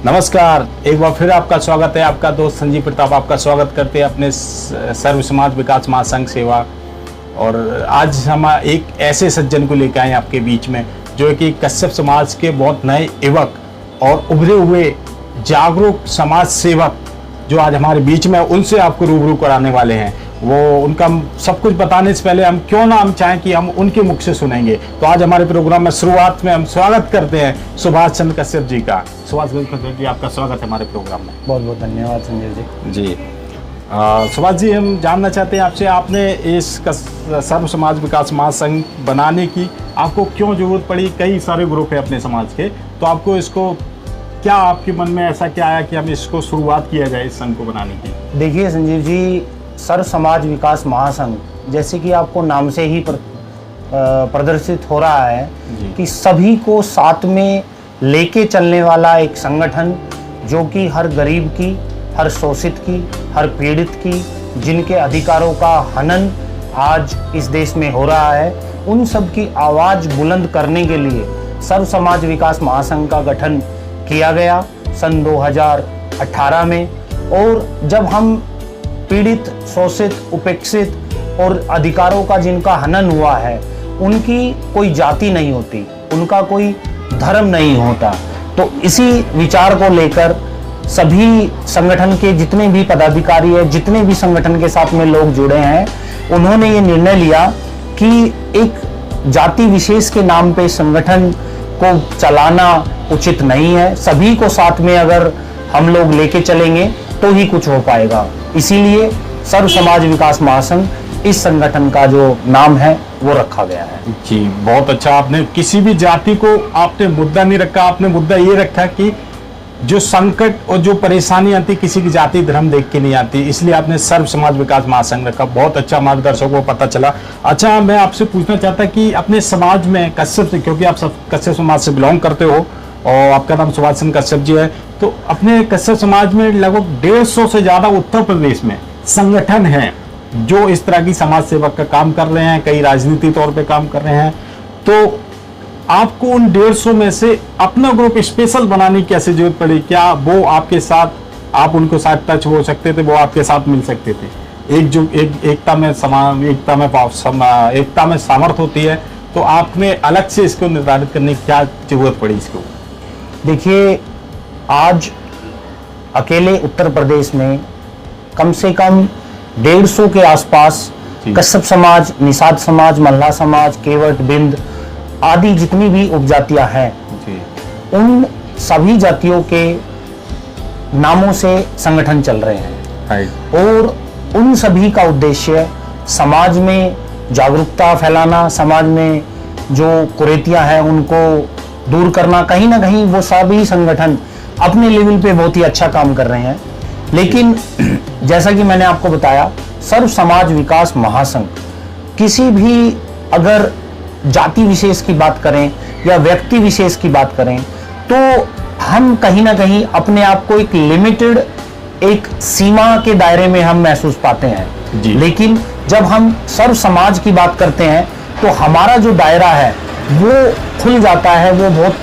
नमस्कार, एक बार फिर आपका स्वागत है। आपका दोस्त संजीव प्रताप आपका स्वागत करते हैं अपने सर्व समाज विकास महासंघ सेवा। और आज हम एक ऐसे सज्जन को लेकर आए आपके बीच में जो कि कश्यप समाज के बहुत नए युवक और उभरे हुए जागरूक समाज सेवक जो आज हमारे बीच में, उनसे आपको रूबरू कराने वाले हैं। वो उनका सब कुछ बताने से पहले हम क्यों ना हम चाहें कि हम उनके मुख से सुनेंगे। तो आज हमारे प्रोग्राम में शुरुआत में हम स्वागत करते हैं सुभाष चंद्र कश्यप जी का। सुभाष चंद्र जी, आपका स्वागत है हमारे प्रोग्राम में। बहुत बहुत धन्यवाद संजीव जी। जी सुभाष जी, हम जानना चाहते हैं आपसे, आपने इस सर्व समाज विकास महासंघ बनाने की आपको क्यों जरूरत पड़ी? कई सारे ग्रुप है अपने समाज के, तो आपको इसको क्या, आपके मन में ऐसा क्या आया कि हम इसको शुरुआत किया जाए इस संघ को बनाने की? देखिए संजीव जी, सर्व समाज विकास महासंघ जैसे कि आपको नाम से ही प्रदर्शित हो रहा है कि सभी को साथ में लेके चलने वाला एक संगठन, जो कि हर गरीब की, हर शोषित की, हर पीड़ित की, जिनके अधिकारों का हनन आज इस देश में हो रहा है, उन सब की आवाज़ बुलंद करने के लिए सर्व समाज विकास महासंघ का गठन किया गया सन 2018 में। और जब हम पीड़ित, शोषित, उपेक्षित और अधिकारों का जिनका हनन हुआ है, उनकी कोई जाति नहीं होती, उनका कोई धर्म नहीं होता, तो इसी विचार को लेकर सभी संगठन के जितने भी पदाधिकारी हैं, जितने भी संगठन के साथ में लोग जुड़े हैं, उन्होंने ये निर्णय लिया कि एक जाति विशेष के नाम पे संगठन को चलाना उचित नहीं है। सभी को साथ में अगर हम लोग लेके चलेंगे तो ही कुछ हो पाएगा। इसीलिए सर्व समाज विकास महासंघ इस संगठन का जो नाम है वो रखा गया है। जी, बहुत अच्छा। आपने किसी भी जाति को आपने मुद्दा नहीं रखा, आपने मुद्दा ये रखा कि जो संकट और जो परेशानी आती किसी की जाति धर्म देख के नहीं आती, इसलिए आपने सर्व समाज विकास महासंघ रखा। बहुत अच्छा, हमारे दर्शकों को पता चला। अच्छा, मैं आपसे पूछना चाहता कि अपने समाज में कश्यप, क्योंकि आप सब कश्यप समाज से बिलोंग करते हो और आपका नाम सुभाष चंद्र कश्यप जी है, तो अपने कश्यप समाज में लगभग 150 से ज्यादा उत्तर प्रदेश में संगठन है जो इस तरह की समाज सेवा का काम कर रहे हैं, कई राजनीतिक तौर पे काम कर रहे हैं। तो आपको उन 150 में से अपना ग्रुप स्पेशल बनाने की कैसे जरूरत पड़ी? क्या वो आपके साथ, आप उनको साथ टच हो सकते थे, वो आपके साथ मिल सकते थे? एकता में सामर्थ्य होती है, तो आपने अलग से इसको निर्धारित करने की क्या जरूरत पड़ी इसको? देखिए, आज अकेले उत्तर प्रदेश में कम से कम 150 के आसपास कश्यप समाज, निषाद समाज, मल्लाह समाज, केवट, बिंद आदि जितनी भी उपजातियां हैं, उन सभी जातियों के नामों से संगठन चल रहे हैं। और उन सभी का उद्देश्य समाज में जागरूकता फैलाना, समाज में जो कुरीतियां हैं उनको दूर करना। कहीं ना कहीं वो सभी संगठन अपने लेवल पे बहुत ही अच्छा काम कर रहे हैं। लेकिन जैसा कि मैंने आपको बताया, सर्व समाज विकास महासंघ किसी भी, अगर जाति विशेष की बात करें या व्यक्ति विशेष की बात करें, तो हम कहीं ना कहीं अपने आप को एक लिमिटेड, एक सीमा के दायरे में हम महसूस पाते हैं। लेकिन जब हम सर्व समाज की बात करते हैं तो हमारा जो दायरा है वो खुल जाता है, वो बहुत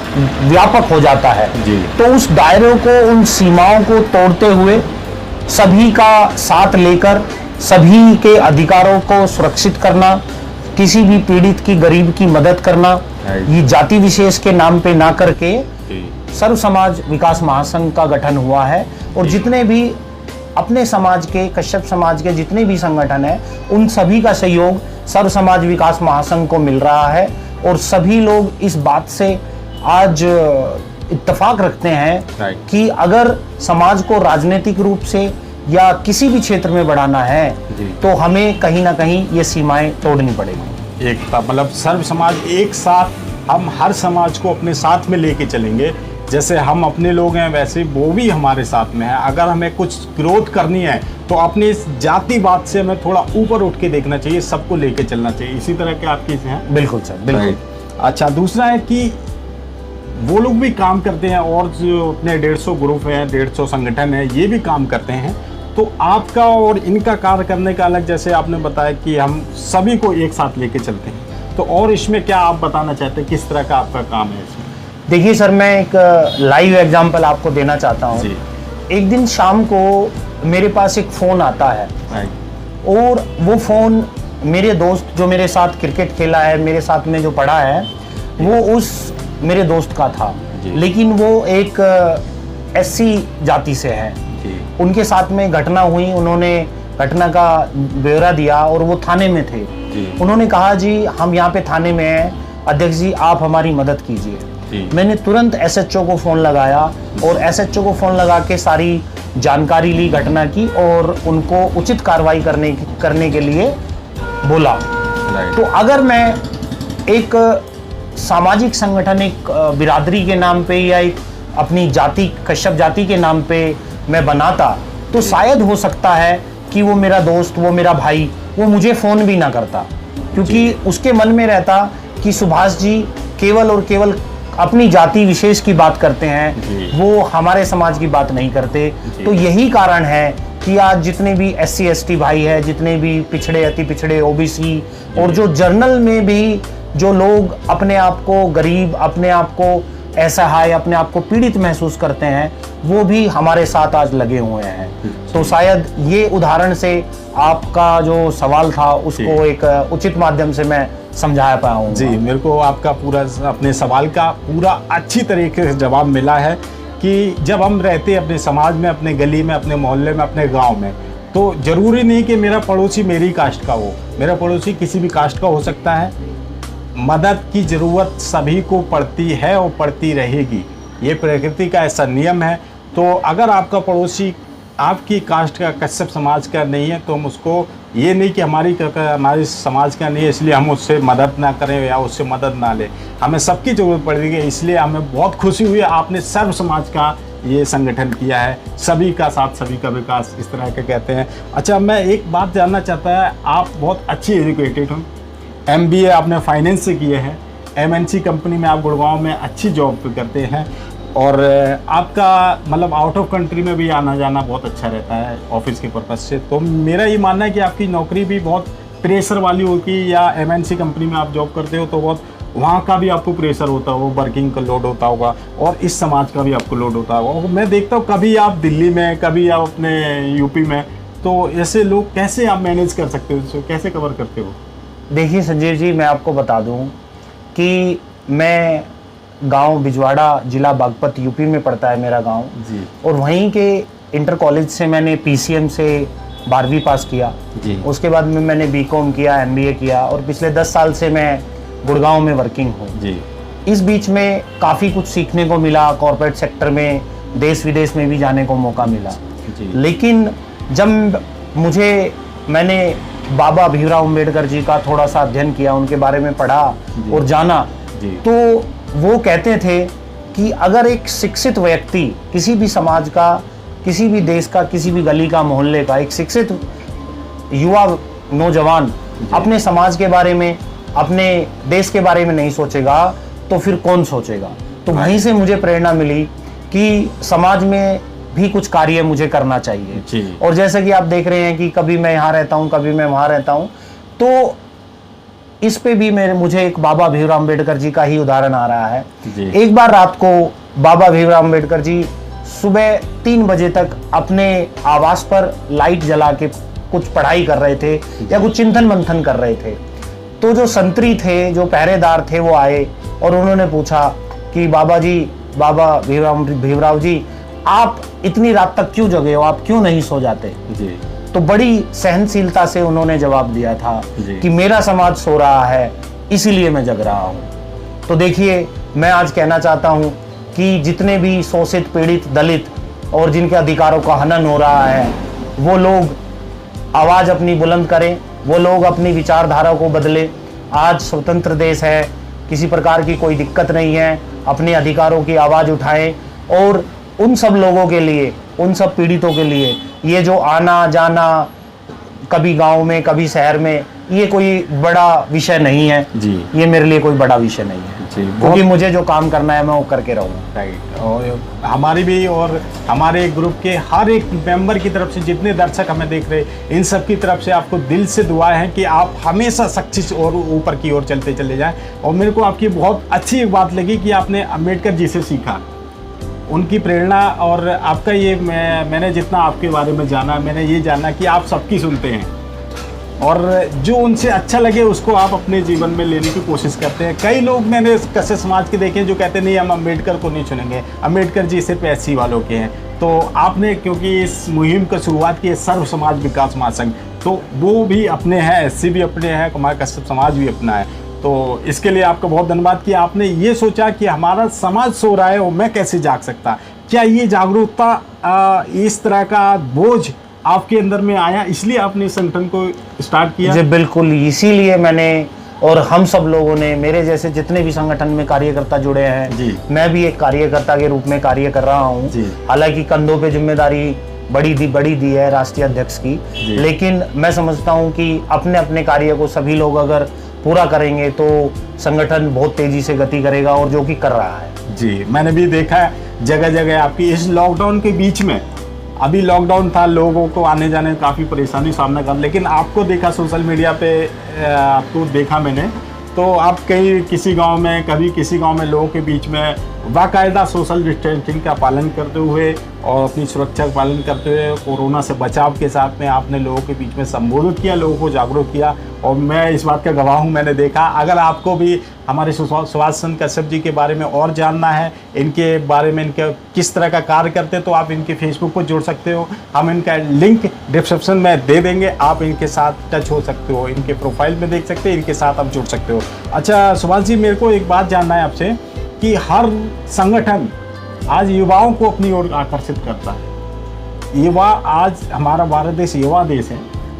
व्यापक हो जाता है। तो उस दायरे को, उन सीमाओं को तोड़ते हुए सभी का साथ लेकर सभी के अधिकारों को सुरक्षित करना, किसी भी पीड़ित की, गरीब की मदद करना, ये जाति विशेष के नाम पे ना करके सर्व समाज विकास महासंघ का गठन हुआ है। और जितने भी अपने समाज के, कश्यप समाज के जितने भी संगठन है, उन सभी का सहयोग सर्व समाज विकास महासंघ को मिल रहा है। और सभी लोग इस बात से आज इत्तेफाक रखते हैं कि अगर समाज को राजनीतिक रूप से या किसी भी क्षेत्र में बढ़ाना है तो हमें कहीं ना कहीं ये सीमाएं तोड़नी पड़ेगी। एकता, मतलब सर्व समाज एक साथ, हम हर समाज को अपने साथ में लेके चलेंगे। जैसे हम अपने लोग हैं वैसे वो भी हमारे साथ में है। अगर हमें कुछ ग्रोथ करनी है तो अपनी इस जातिवाद से हमें थोड़ा ऊपर उठ के देखना चाहिए, सबको लेके चलना चाहिए। इसी तरह के आपकी हैं? बिल्कुल सर, बिल्कुल। अच्छा, दूसरा है कि वो लोग भी काम करते हैं और जो अपने 150 ग्रुप हैं, 150 संगठन है, ये भी काम करते हैं। तो आपका और इनका कार्य करने का अलग, जैसे आपने बताया कि हम सभी को एक साथ लेके चलते हैं, तो और इसमें क्या आप बताना चाहते हैं, किस तरह का आपका काम है इसमें? देखिए सर, मैं एक लाइव एग्जांपल आपको देना चाहता हूँ। जी। एक दिन शाम को मेरे पास एक फ़ोन आता है और वो फ़ोन मेरे दोस्त जो मेरे साथ क्रिकेट खेला है, मेरे साथ में जो पढ़ा है, वो उस मेरे दोस्त का था, लेकिन वो एक एससी जाति से है। उनके साथ में घटना हुई, उन्होंने घटना का ब्यौरा दिया और वो थाने में थे। उन्होंने कहा जी हम यहाँ पे थाने में हैं, अध्यक्ष जी आप हमारी मदद कीजिए। मैंने तुरंत एसएचओ को फ़ोन लगाया और एसएचओ को फ़ोन लगा के सारी जानकारी ली घटना की और उनको उचित कार्रवाई करने के लिए बोला। तो अगर मैं एक सामाजिक संगठन, एक बिरादरी के नाम पे या एक अपनी जाति, कश्यप जाति के नाम पे मैं बनाता, तो शायद हो सकता है कि वो मेरा दोस्त, वो मेरा भाई, वो मुझे फ़ोन भी ना करता, क्योंकि उसके मन में रहता कि सुभाष जी केवल और केवल अपनी जाति विशेष की बात करते हैं, वो हमारे समाज की बात नहीं करते। तो यही कारण है कि आज जितने भी एससी एसटी भाई है, जितने भी पिछड़े, अति पिछड़े, ओबीसी और जो जर्नल में भी जो लोग अपने आप को गरीब, अपने आप को असहाय, अपने आप को पीड़ित महसूस करते हैं, वो भी हमारे साथ आज लगे हुए हैं। तो शायद ये उदाहरण से आपका जो सवाल था उसको एक उचित माध्यम से मैं समझा पाया हूँ। जी, मेरे को आपका पूरा अपने सवाल का पूरा अच्छी तरीके से जवाब मिला है कि जब हम रहते हैं अपने समाज में, अपने गली में, अपने मोहल्ले में, अपने गांव में, तो ज़रूरी नहीं कि मेरा पड़ोसी मेरी कास्ट का हो, मेरा पड़ोसी किसी भी कास्ट का हो सकता है। मदद की ज़रूरत सभी को पड़ती है और पड़ती रहेगी, ये प्रकृति का ऐसा नियम है। तो अगर आपका पड़ोसी आपकी कास्ट का, कश्यप समाज का नहीं है, तो हम उसको ये नहीं कि हमारी समाज का नहीं है इसलिए हम उससे मदद ना करें या उससे मदद ना लें। हमें सबकी ज़रूरत पड़ेगी, इसलिए हमें बहुत खुशी हुई आपने सर्व समाज का ये संगठन किया है, सभी का साथ सभी का विकास, इस तरह के कहते हैं। अच्छा, मैं एक बात जानना चाहता है, आप बहुत अच्छी एजुकेटेड हो, MBA आपने फाइनेंस से किए हैं, MNC कंपनी में आप गुड़गांव में अच्छी जॉब करते हैं और आपका मतलब आउट ऑफ कंट्री में भी आना जाना बहुत अच्छा रहता है ऑफिस के पर्पज़ से। तो मेरा ये मानना है कि आपकी नौकरी भी बहुत प्रेशर वाली होगी, या MNC कंपनी में आप जॉब करते हो तो बहुत वहाँ का भी आपको प्रेशर होता होगा, वर्किंग का लोड होता होगा और इस समाज का भी आपको लोड होता होगा। मैं देखता हूँ कभी आप दिल्ली में, कभी आप अपने यूपी में, तो ऐसे लोग कैसे आप मैनेज कर सकते हो, इसको कैसे कवर करते हो? देखिए संजीव जी, मैं आपको बता दूं कि मैं गांव बिजवाड़ा, जिला बागपत, यूपी में पड़ता है मेरा गांव जी। और वहीं के इंटर कॉलेज से मैंने PCM से 12वीं पास किया जी। उसके बाद में मैंने BCom किया, MBA किया और पिछले 10 साल से मैं गुड़गांव में वर्किंग हूँ जी। इस बीच में काफ़ी कुछ सीखने को मिला, कॉर्पोरेट सेक्टर में, देश विदेश में भी जाने को मौका मिला जी। लेकिन जब मैंने बाबा भीमराव अम्बेडकर जी का थोड़ा सा अध्ययन किया, उनके बारे में पढ़ा और जाना, तो वो कहते थे कि अगर एक शिक्षित व्यक्ति किसी भी समाज का, किसी भी देश का, किसी भी गली का, मोहल्ले का एक शिक्षित युवा नौजवान अपने समाज के बारे में, अपने देश के बारे में नहीं सोचेगा तो फिर कौन सोचेगा। तो वहीं से मुझे प्रेरणा मिली कि समाज में भी कुछ कार्य मुझे करना चाहिए। और जैसे कि आप देख रहे हैं कि कभी मैं यहाँ रहता हूँ, कभी मैं वहाँ रहता हूँ, तो इस पे भी मुझे एक बाबा भीमराव अम्बेडकर जी का ही उदाहरण आ रहा है। एक बार रात को बाबा भीमराव अम्बेडकर जी सुबह 3 बजे तक अपने आवास पर लाइट जला के कुछ पढ़ाई कर रहे थे या कुछ चिंतन मंथन कर रहे थे। तो जो संतरी थे, जो पहरेदार थे, वो आए और उन्होंने पूछा कि बाबा भीमराव जी आप इतनी रात तक क्यों जगे हो, आप क्यों नहीं सो जाते जी। तो बड़ी सहनशीलता से उन्होंने जवाब दिया था कि मेरा समाज सो रहा है इसीलिए मैं जग रहा हूँ। तो देखिए, मैं आज कहना चाहता हूँ कि जितने भी शोषित, पीड़ित, दलित और जिनके अधिकारों का हनन हो रहा है, वो लोग आवाज़ अपनी बुलंद करें, वो लोग अपनी विचारधारा को बदलें। आज स्वतंत्र देश है, किसी प्रकार की कोई दिक्कत नहीं है, अपने अधिकारों की आवाज़ उठाएं और उन सब लोगों के लिए, उन सब पीड़ितों के लिए ये जो आना जाना, कभी गांव में कभी शहर में, ये कोई बड़ा विषय नहीं है जी। ये मेरे लिए कोई बड़ा विषय नहीं है जी, क्योंकि मुझे जो काम करना है मैं वो करके रहूँगा। राइट। और हमारी भी और हमारे ग्रुप के हर एक मेंबर की तरफ से जितने दर्शक हमें देख रहे इन सब की तरफ से आपको दिल से दुआएं हैं कि आप हमेशा सक्सेस और ऊपर की ओर चलते चले जाएं। और मेरे को आपकी बहुत अच्छी एक बात लगी कि आपने अम्बेडकर जी से सीखा, उनकी प्रेरणा। और आपका ये मैंने जितना आपके बारे में जाना, मैंने ये जाना कि आप सबकी सुनते हैं और जो उनसे अच्छा लगे उसको आप अपने जीवन में लेने की कोशिश करते हैं। कई लोग मैंने कसे समाज के देखे जो कहते नहीं हम अम्बेडकर को नहीं चुनेंगे, अम्बेडकर जी सिर्फ एससी वालों के हैं। तो आपने क्योंकि इस मुहिम की शुरुआत की है सर्व समाज विकास महासंघ, तो वो भी अपने हैं, एससी भी अपने हैं, कुमार कश्यप समाज भी अपना है। तो इसके लिए आपका बहुत धन्यवाद कि आपने ये सोचा कि हमारा समाज सो रहा है और मैं कैसे जाग सकता। क्या ये जागरूकता इस तरह का बोझ आपके अंदर में आया इसलिए आपने इस संगठन को स्टार्ट किया? जी बिल्कुल, इसीलिए मैंने और हम सब लोगों ने, मेरे जैसे जितने भी संगठन में कार्यकर्ता जुड़े हैं जी। मैं भी एक कार्यकर्ता के रूप में कार्य कर रहा हूँ। हालांकि कंधों पे जिम्मेदारी बड़ी दी है राष्ट्रीय अध्यक्ष की, लेकिन मैं समझता हूँ कि अपने अपने कार्य को सभी लोग अगर पूरा करेंगे तो संगठन बहुत तेजी से गति करेगा और जो कि कर रहा है। जी, मैंने भी देखा है जगह जगह आपकी इस लॉकडाउन के बीच में, अभी लॉकडाउन था, लोगों को आने जाने में काफ़ी परेशानी सामना कर, लेकिन आपको देखा सोशल मीडिया पे, आपको देखा मैंने, तो आप कहीं किसी गांव में, कभी किसी गांव में लोगों के बीच में बाकायदा सोशल डिस्टेंसिंग का पालन करते हुए और अपनी सुरक्षा का पालन करते हुए कोरोना से बचाव के साथ में आपने लोगों के बीच में संबोधित किया, लोगों को जागरूक किया। और मैं इस बात का गवाह हूँ, मैंने देखा। अगर आपको भी हमारे सुभाष चंद्र कश्यप जी के बारे में और जानना है, इनके बारे में, इनके किस तरह का कार्य करते हैं, तो आप इनके फेसबुक पर जुड़ सकते हो। हम इनका लिंक डिस्क्रिप्शन में दे देंगे, आप इनके साथ टच हो सकते हो, इनके प्रोफाइल में देख सकते हो, इनके साथ आप जुड़ सकते हो। अच्छा सुभाष जी, मेरे को एक बात जानना है आपसे कि हर संगठन आज युवाओं को अपनी ओर आकर्षित करता है। युवा, आज हमारा भारत देश युवा देश है,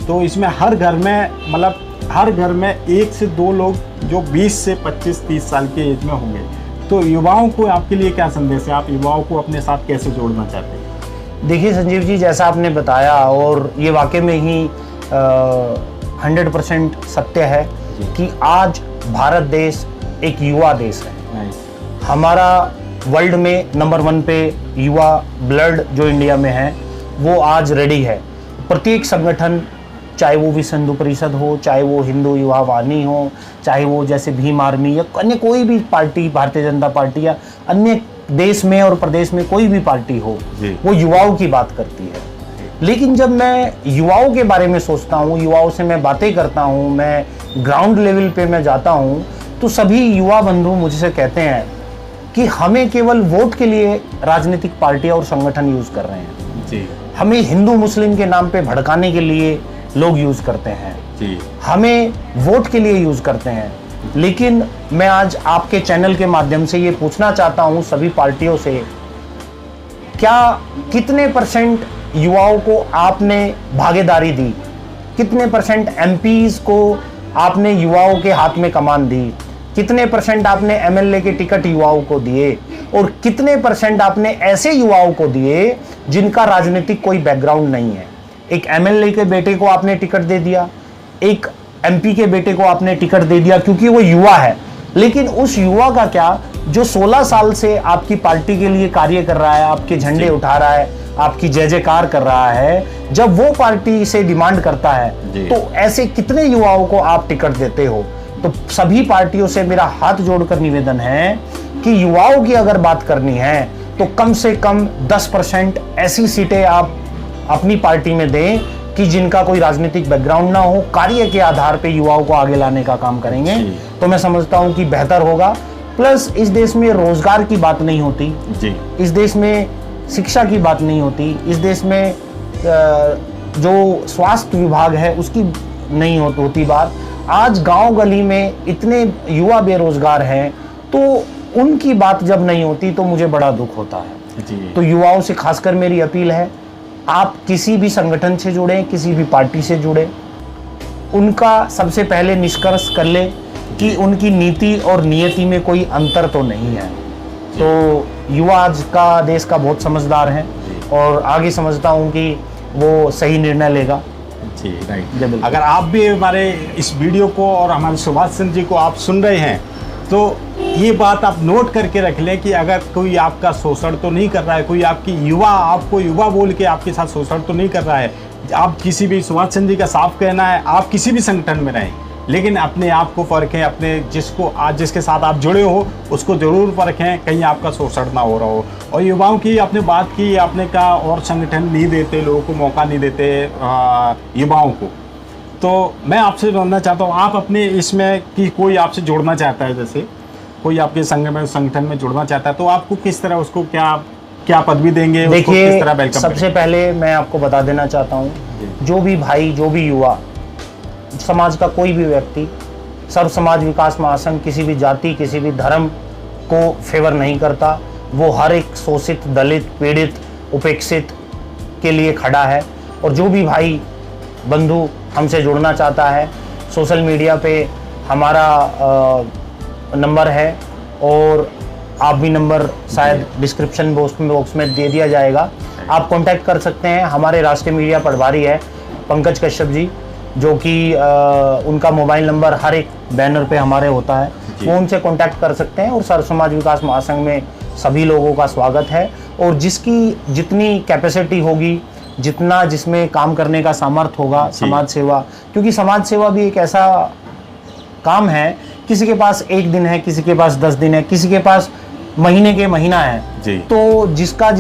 तो इसमें हर घर में, मतलब हर घर में 1 से 2 लोग जो 20 से 25-30 साल के एज में होंगे। तो युवाओं को आपके लिए क्या संदेश है? आप युवाओं को अपने साथ कैसे जोड़ना चाहते हैं? देखिए संजीव जी, जैसा आपने बताया और ये वाकई में ही 100% सत्य है कि आज भारत देश एक युवा देश है। हमारा वर्ल्ड में नंबर 1 पे युवा ब्लड जो इंडिया में है वो आज रेडी है। प्रत्येक संगठन, चाहे वो विश्व हिंदू परिषद हो, चाहे वो हिंदू युवा वाहिनी हो, चाहे वो जैसे भीम आर्मी या अन्य कोई भी पार्टी, भारतीय जनता पार्टी या अन्य देश में और प्रदेश में कोई भी पार्टी हो, वो युवाओं की बात करती है। लेकिन जब मैं युवाओं के बारे में सोचता हूँ, युवाओं से मैं बातें करता हूँ, मैं ग्राउंड लेवल पे मैं जाता हूँ, तो सभी युवा बंधु मुझसे कहते हैं कि हमें केवल वोट के लिए राजनीतिक पार्टियां और संगठन यूज कर रहे हैं जी। हमें हिंदू मुस्लिम के नाम पे भड़काने के लिए लोग यूज करते हैं जी। हमें वोट के लिए यूज करते हैं। लेकिन मैं आज आपके चैनल के माध्यम से ये पूछना चाहता हूं सभी पार्टियों से, क्या कितने % युवाओं को आपने भागीदारी दी? कितने % एमपीज को आपने युवाओं के हाथ में कमान दी? कितने % आपने एमएलए के टिकट युवाओं को दिए? और कितने % आपने ऐसे युवाओं को दिए जिनका राजनीतिक कोई बैकग्राउंड नहीं है? एक एमएलए के बेटे को आपने टिकट दे दिया, एक एमपी के बेटे को आपने टिकट दे दिया क्योंकि वो युवा है। लेकिन उस युवा का क्या जो 16 साल से आपकी पार्टी के लिए कार्य कर रहा है, आपके झंडे उठा रहा है, आपकी जय जयकार कर रहा है, जब वो पार्टी से डिमांड करता है तो ऐसे कितने युवाओं को आप टिकट देते हो? तो सभी पार्टियों से मेरा हाथ जोड़कर निवेदन है कि युवाओं की अगर बात करनी है तो कम से कम 10% ऐसी सीटें आप अपनी पार्टी में दें कि जिनका कोई राजनीतिक बैकग्राउंड ना हो, कार्य के आधार पे युवाओं को आगे लाने का काम करेंगे तो मैं समझता हूं कि बेहतर होगा। प्लस इस देश में रोजगार की बात नहीं होती जी। इस देश में शिक्षा की बात नहीं होती, इस देश में जो स्वास्थ्य विभाग है उसकी नहीं होती बात। आज गांव गली में इतने युवा बेरोजगार हैं तो उनकी बात जब नहीं होती तो मुझे बड़ा दुख होता है जी। तो युवाओं से खासकर मेरी अपील है, आप किसी भी संगठन से जुड़े, किसी भी पार्टी से जुड़े, उनका सबसे पहले निष्कर्ष कर ले कि उनकी नीति और नियति में कोई अंतर तो नहीं है। तो युवा आज का देश का बहुत समझदार है और आगे समझता हूँ कि वो सही निर्णय लेगा जी जी, राइट। बिल्कुल। अगर आप भी हमारे इस वीडियो को और हमारे सुभाष चंद्र जी को आप सुन रहे हैं तो ये बात आप नोट करके रख लें कि अगर कोई आपका शोषण तो नहीं कर रहा है, कोई आपको युवा बोल के आपके साथ शोषण तो नहीं कर रहा है। आप किसी भी, सुभाष चंद्र जी का साफ कहना है, आप किसी भी संगठन में रहें लेकिन अपने आप को परखें, अपने जिसके साथ आप जुड़े हो उसको जरूर परखें, कहीं आपका शोषण ना हो रहा हो। और युवाओं की आपने बात की, आपने कहा और संगठन नहीं देते, लोगों को मौका नहीं देते युवाओं को, तो मैं आपसे जानना चाहता हूँ, आप अपने इसमें कि कोई आपसे जुड़ना चाहता है, जैसे कोई आपके संगठन में जुड़ना चाहता है तो आपको किस तरह, उसको क्या पदवी देंगे, उसको किस तरह वेलकम सबसे करेंगे? पहले मैं आपको बता देना चाहता हूँ, जो भी भाई, जो भी युवा, समाज का कोई भी व्यक्ति, सर्व समाज विकास महासंघ किसी भी जाति, किसी भी धर्म को फेवर नहीं करता। वो हर एक शोषित, दलित, पीड़ित, उपेक्षित के लिए खड़ा है। और जो भी भाई बंधु हमसे जुड़ना चाहता है, सोशल मीडिया पे हमारा नंबर है और आप भी नंबर शायद डिस्क्रिप्शन बॉक्स में दे दिया जाएगा, आप कांटेक्ट कर सकते हैं। हमारे राष्ट्रीय मीडिया प्रभारी है पंकज कश्यप जी, जो कि उनका मोबाइल नंबर हर एक बैनर पे हमारे होता है, वो उनसे कांटेक्ट कर सकते हैं। और सर्व समाज विकास महासंघ में सभी लोगों का स्वागत है और जिसकी जितनी कैपेसिटी होगी, जितना जिसमें काम करने का सामर्थ्य होगा, समाज सेवा, क्योंकि समाज सेवा भी एक ऐसा काम है, किसी के पास 1 दिन है, किसी के पास 10 दिन है, किसी के पास महीने के महीना है जी। तो जिसका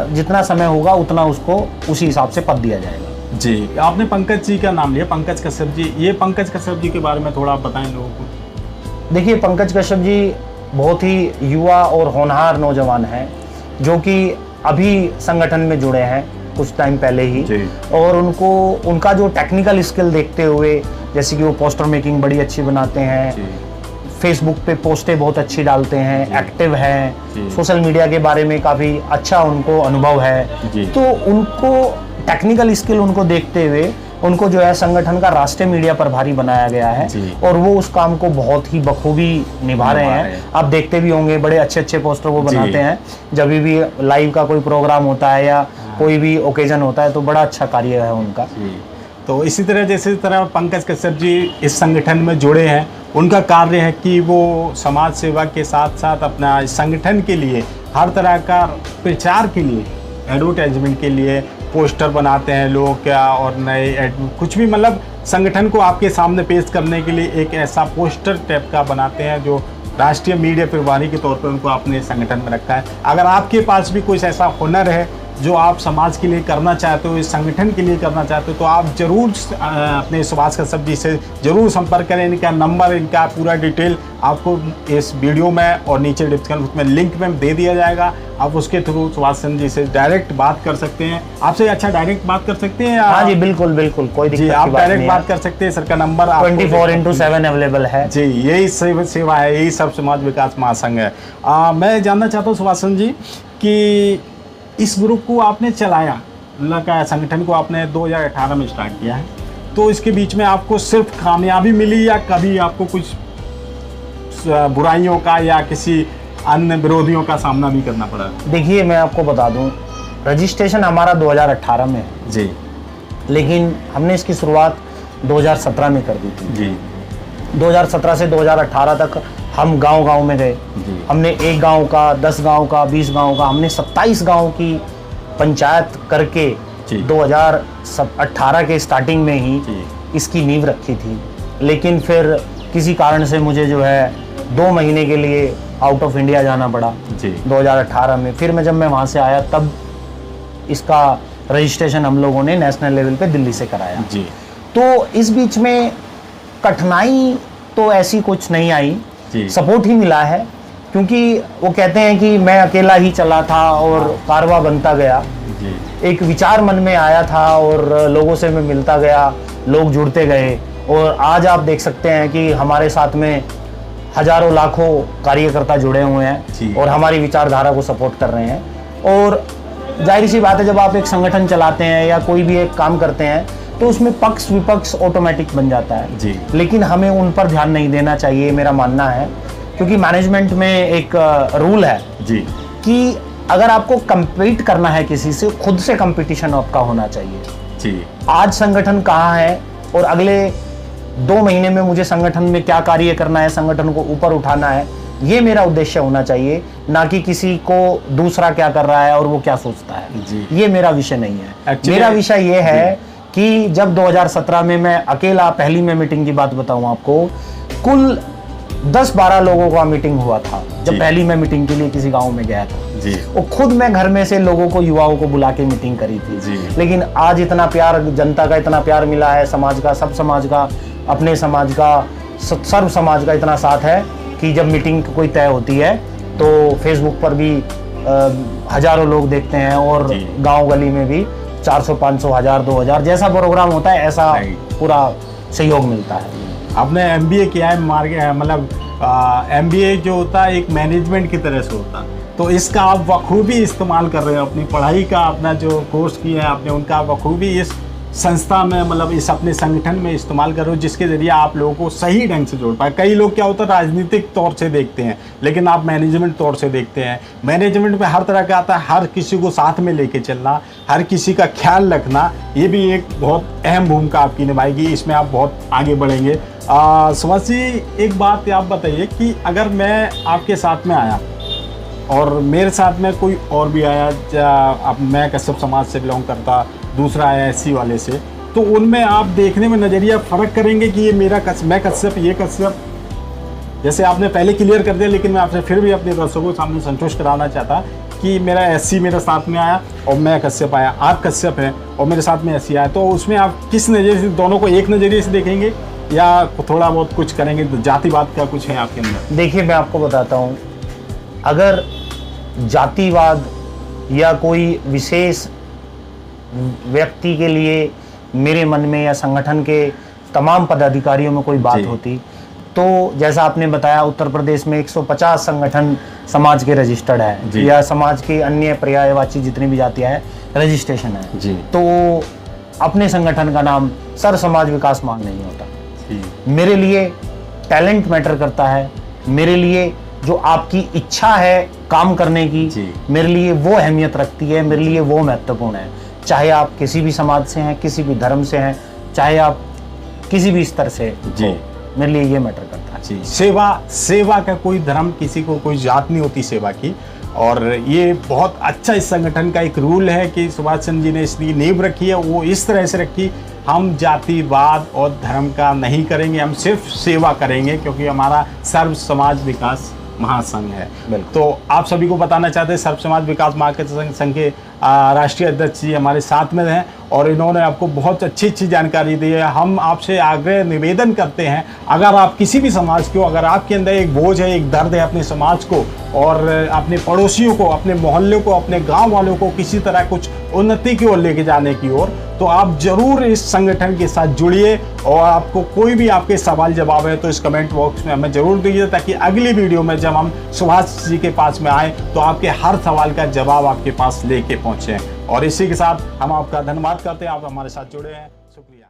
जितना समय होगा उतना उसको उसी हिसाब से पद दिया जाएगा। जी, आपने पंकज जी का नाम लिया, पंकज कश्यप जी, ये पंकज कश्यप जी के बारे में थोड़ा आप बताएं लोगों को। देखिए, पंकज कश्यप जी बहुत ही युवा और होनहार नौजवान हैं, जो कि अभी संगठन में जुड़े हैं कुछ टाइम पहले ही जी। और उनका जो टेक्निकल स्किल देखते हुए, जैसे कि वो पोस्टर मेकिंग बड़ी अच्छी बनाते हैं, फेसबुक पे पोस्टें बहुत अच्छी डालते हैं, एक्टिव हैं, सोशल मीडिया के बारे में काफ़ी अच्छा उनको अनुभव है, तो उनको टेक्निकल स्किल उनको देखते हुए उनको जो है संगठन का राष्ट्रीय मीडिया प्रभारी बनाया गया है और वो उस काम को बहुत ही बखूबी निभा रहे हैं। आप देखते भी होंगे, बड़े अच्छे अच्छे पोस्टर वो बनाते हैं, जब भी लाइव का कोई प्रोग्राम होता है या कोई भी ओकेजन होता है तो बड़ा अच्छा कार्य है उनका। तो इसी तरह पंकज कश्यप जी इस संगठन में जुड़े हैं, उनका कार्य है कि वो समाज सेवा के साथ साथ अपना इस संगठन के लिए हर तरह का प्रचार के लिए, एडवर्टाइजमेंट के लिए पोस्टर बनाते हैं लोग क्या, और नए कुछ भी, मतलब संगठन को आपके सामने पेश करने के लिए एक ऐसा पोस्टर टाइप का बनाते हैं जो राष्ट्रीय मीडिया प्रभारी के तौर पर उनको आपने संगठन में रखा है। अगर आपके पास भी कुछ ऐसा हुनर है जो आप समाज के लिए करना चाहते हो, इस संगठन के लिए करना चाहते हो, तो आप जरूर अपने सुभाष कश्यप जी से जरूर संपर्क करें। इनका नंबर, इनका पूरा डिटेल आपको इस वीडियो में और नीचे डिस्क्रिप्शन में लिंक में दे दिया जाएगा। आप उसके थ्रू सुभाष चंद्र जी से डायरेक्ट बात कर सकते हैं। आपसे अच्छा डायरेक्ट बात कर सकते हैं? हाँ जी, बिल्कुल बिल्कुल, कोई दिक्कत जी, की आप बात डायरेक्ट नहीं बात है। कर सकते हैं। सर का नंबर 24/7 अवेलेबल है। जी, यही सेवा है, यही सब समाज विकास महासंघ है। मैं जानना चाहता हूँ सुभाष चंद्र जी कि इस ग्रुप को आपने चलाया, लगा संगठन को आपने 2018 में स्टार्ट किया है, तो इसके बीच में आपको सिर्फ कामयाबी मिली या कभी आपको कुछ बुराइयों का या किसी अन्य विरोधियों का सामना भी करना पड़ा? देखिए, मैं आपको बता दूं, रजिस्ट्रेशन हमारा 2018 में है जी, लेकिन हमने इसकी शुरुआत 2017 में कर दी थी जी। 2017 से 2018 तक हम गांव-गांव में गए। हमने 1 गांव का, 10 गांव का, 20 गांव का, हमने 27 गांव की पंचायत करके 2018 के स्टार्टिंग में ही इसकी नींव रखी थी। लेकिन फिर किसी कारण से मुझे जो है 2 महीने के लिए आउट ऑफ इंडिया जाना पड़ा 2018 में। फिर जब मैं वहाँ से आया तब इसका रजिस्ट्रेशन हम लोगों ने नेशनल लेवल पे दिल्ली से कराया जी। तो इस बीच में कठिनाई तो ऐसी कुछ नहीं आई, सपोर्ट ही मिला है, क्योंकि वो कहते हैं कि मैं अकेला ही चला था और कारवां बनता गया। एक विचार मन में आया था और लोगों से मैं मिलता गया, लोग जुड़ते गए और आज आप देख सकते हैं कि हमारे साथ में हजारों लाखों कार्यकर्ता जुड़े हुए हैं और हमारी विचारधारा को सपोर्ट कर रहे हैं। और जाहिर सी बात है, जब आप एक संगठन चलाते हैं या कोई भी एक काम करते हैं तो उसमें पक्ष विपक्ष ऑटोमेटिक बन जाता है जी। लेकिन हमें उन पर ध्यान नहीं देना चाहिए, मेरा मानना है, क्योंकि मैनेजमेंट में एक रूल है जी कि अगर आपको compete करना है किसी से, खुद से कंपटीशन आपका होना चाहिए। जी आज संगठन कहाँ है और अगले 2 महीने में मुझे संगठन में क्या कार्य करना है, संगठन को ऊपर उठाना है, ये मेरा उद्देश्य होना चाहिए, ना कि किसी को दूसरा क्या कर रहा है और वो क्या सोचता है। जी। ये मेरा विषय नहीं है। Actually, मेरा विषय ये है कि जब 2017 में मैं अकेला पहली में मीटिंग की बात बताऊं आपको, कुल 10-12 लोगों का मीटिंग हुआ था जब जी। पहली मैं मीटिंग के लिए किसी गांव में गया था। जी और खुद मैं घर में से लोगों को, युवाओं को बुला के मीटिंग करी थी। जी। लेकिन आज इतना प्यार, जनता का इतना प्यार मिला है, समाज का, सब समाज का, अपने समाज का, सर्व समाज का इतना साथ है कि जब मीटिंग कोई तय होती है तो फेसबुक पर भी हजारों लोग देखते हैं और जी। गांव गली में भी 400, 500, 1000, 2000 जैसा प्रोग्राम होता है ऐसा Right. पूरा सहयोग मिलता है। आपने एमबीए किया है, मतलब एमबीए जो होता है एक मैनेजमेंट की तरह से होता है, तो इसका आप बखूबी इस्तेमाल कर रहे हो। अपनी पढ़ाई का, अपना जो कोर्स किया है आपने, उनका बखूबी इस संस्था में, मतलब इस अपने संगठन में इस्तेमाल करो, जिसके जरिए आप लोगों को सही ढंग से जोड़ पाए। कई लोग क्या होता है राजनीतिक तौर से देखते हैं, लेकिन आप मैनेजमेंट तौर से देखते हैं। मैनेजमेंट में हर तरह का आता है, हर किसी को साथ में लेके चलना, हर किसी का ख्याल रखना, ये भी एक बहुत अहम भूमिका आपकी निभाएगी। इसमें आप बहुत आगे बढ़ेंगे। सुभाष जी, एक बात आप बताइए कि अगर मैं आपके साथ में आया और मेरे साथ में कोई और भी आया, अब मैं कश्यप समाज से बिलोंग करता, दूसरा आया एससी वाले से, तो उनमें आप देखने में नज़रिया फ़र्क करेंगे कि ये मेरा मैं कश्यप, ये कश्यप, जैसे आपने पहले क्लियर कर दिया, लेकिन मैं आपसे फिर भी अपने दर्शकों के सामने संतुष्ट कराना चाहता कि मेरा एससी मेरे साथ में आया और मैं कश्यप आया, आप कश्यप हैं और मेरे साथ में एससी आया, तो उसमें आप किस नज़रिए से, दोनों को एक नज़रिए से देखेंगे या थोड़ा बहुत कुछ करेंगे? जातिवाद का कुछ है आपके अंदर? देखिए, मैं आपको बताता हूँ, अगर जातिवाद या कोई विशेष व्यक्ति के लिए मेरे मन में या संगठन के तमाम पदाधिकारियों में कोई बात जी। होती, तो जैसा आपने बताया उत्तर प्रदेश में 150 संगठन समाज के रजिस्टर्ड है, जी। या समाज के अन्य पर्यायवाची जितनी भी जातियां हैं रजिस्ट्रेशन है, जी। तो अपने संगठन का नाम सर समाज विकास मान नहीं होता। जी मेरे लिए टैलेंट मैटर करता है, मेरे लिए जो आपकी इच्छा है काम करने की, जी। मेरे लिए वो अहमियत रखती है, मेरे लिए वो महत्वपूर्ण है। चाहे आप किसी भी समाज से हैं, किसी भी धर्म से हैं, चाहे आप किसी भी स्तर से जी। हो, मेरे लिए ये मैटर करता है। जी, सेवा का कोई धर्म, किसी को कोई जात नहीं होती सेवा की। और ये बहुत अच्छा इस संगठन का एक रूल है कि सुभाष चंद्र जी ने इसकी नींव रखी है, वो इस तरह से रखी, हम जातिवाद और धर्म का नहीं करेंगे, हम सिर्फ सेवा करेंगे, क्योंकि हमारा सर्व समाज विकास महासंघ है। तो आप सभी को बताना चाहते हैं, सर्व समाज विकास महासंघ संघ के राष्ट्रीय अध्यक्ष जी हमारे साथ में हैं और इन्होंने आपको बहुत अच्छी अच्छी जानकारी दी है। हम आपसे आग्रह निवेदन करते हैं, अगर आप किसी भी समाज को, अगर आपके अंदर एक बोझ है, एक दर्द है अपने समाज को और अपने पड़ोसियों को, अपने मोहल्ले को, अपने गांव वालों को किसी तरह कुछ उन्नति की ओर लेके जाने की ओर, तो आप जरूर इस संगठन के साथ जुड़िए। और आपको कोई भी आपके सवाल जवाब है तो इस कमेंट बॉक्स में हमें जरूर दीजिए, ताकि अगली वीडियो में जब हम सुभाष जी के पास में आए तो आपके हर सवाल का जवाब आपके पास लेके पहुंचे। और इसी के साथ हम आपका धन्यवाद करते हैं, आप हमारे साथ जुड़े हैं। शुक्रिया।